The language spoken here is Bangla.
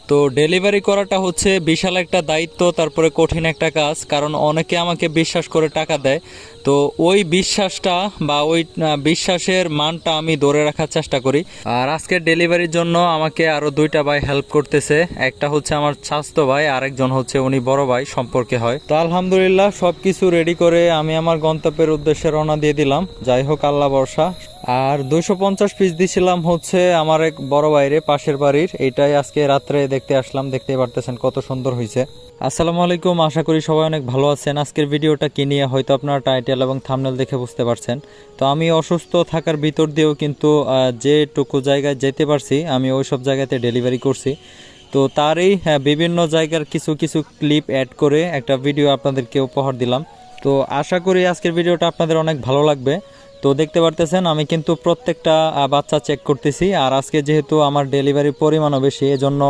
তো ডেলিভারি করাটা হচ্ছে বিশাল একটা দায়িত্ব, তারপরে কঠিন একটা কাজ, কারণ অনেকে আমাকে বিশ্বাস করে টাকা দেয়। তো ওই বিশ্বাসটা বা ওই বিশ্বাসের মানটা আমি ধরে রাখার চেষ্টা করি। আর আজকের ডেলিভারির জন্য আমাকে আরও দুইটা ভাই হেল্প করতেছে। একটা হচ্ছে আমার চাচাতো ভাই, আরেকজন হচ্ছে উনি বড় ভাই সম্পর্কে হয়। তো আলহামদুলিল্লাহ সব কিছু রেডি করে আমি আমার গন্তব্যের উদ্দেশ্যে রওনা দিয়ে দিলাম। যাই হোক, আল্লাহ ভরসা। আর 250 পিস দিছিলাম হচ্ছে আমার এক বড় ভাইরে পাশের বাড়ির, এইটাই আজকে রাত্রে দেখতে আসলাম। দেখতেই পারতেছেন কত সুন্দর হয়েছে। আসসালামু আলাইকুম, আশা করি সবাই অনেক ভালো আছেন। আজকের ভিডিওটা কি নিয়ে হয়তো আপনারা টাইটেল এবং থাম্বনেল দেখে বুঝতে পারছেন। তো আমি অসুস্থ থাকার ভিতর দিয়েও কিন্তু যেটুকু জায়গায় যেতে পারছি আমি ওই সব জায়গাতে ডেলিভারি করছি। তো তারই বিভিন্ন জায়গার কিছু কিছু ক্লিপ অ্যাড করে একটা ভিডিও আপনাদেরকে উপহার দিলাম। তো আশা করি আজকের ভিডিওটা আপনাদের অনেক ভালো লাগবে। তো দেখতে পারতেছেন আমি কিন্তু প্রত্যেকটা বাচ্চা চেক করতেছি। আর আজকে যেহেতু আমার ডেলিভারির পরিমাণও বেশি, এজন্য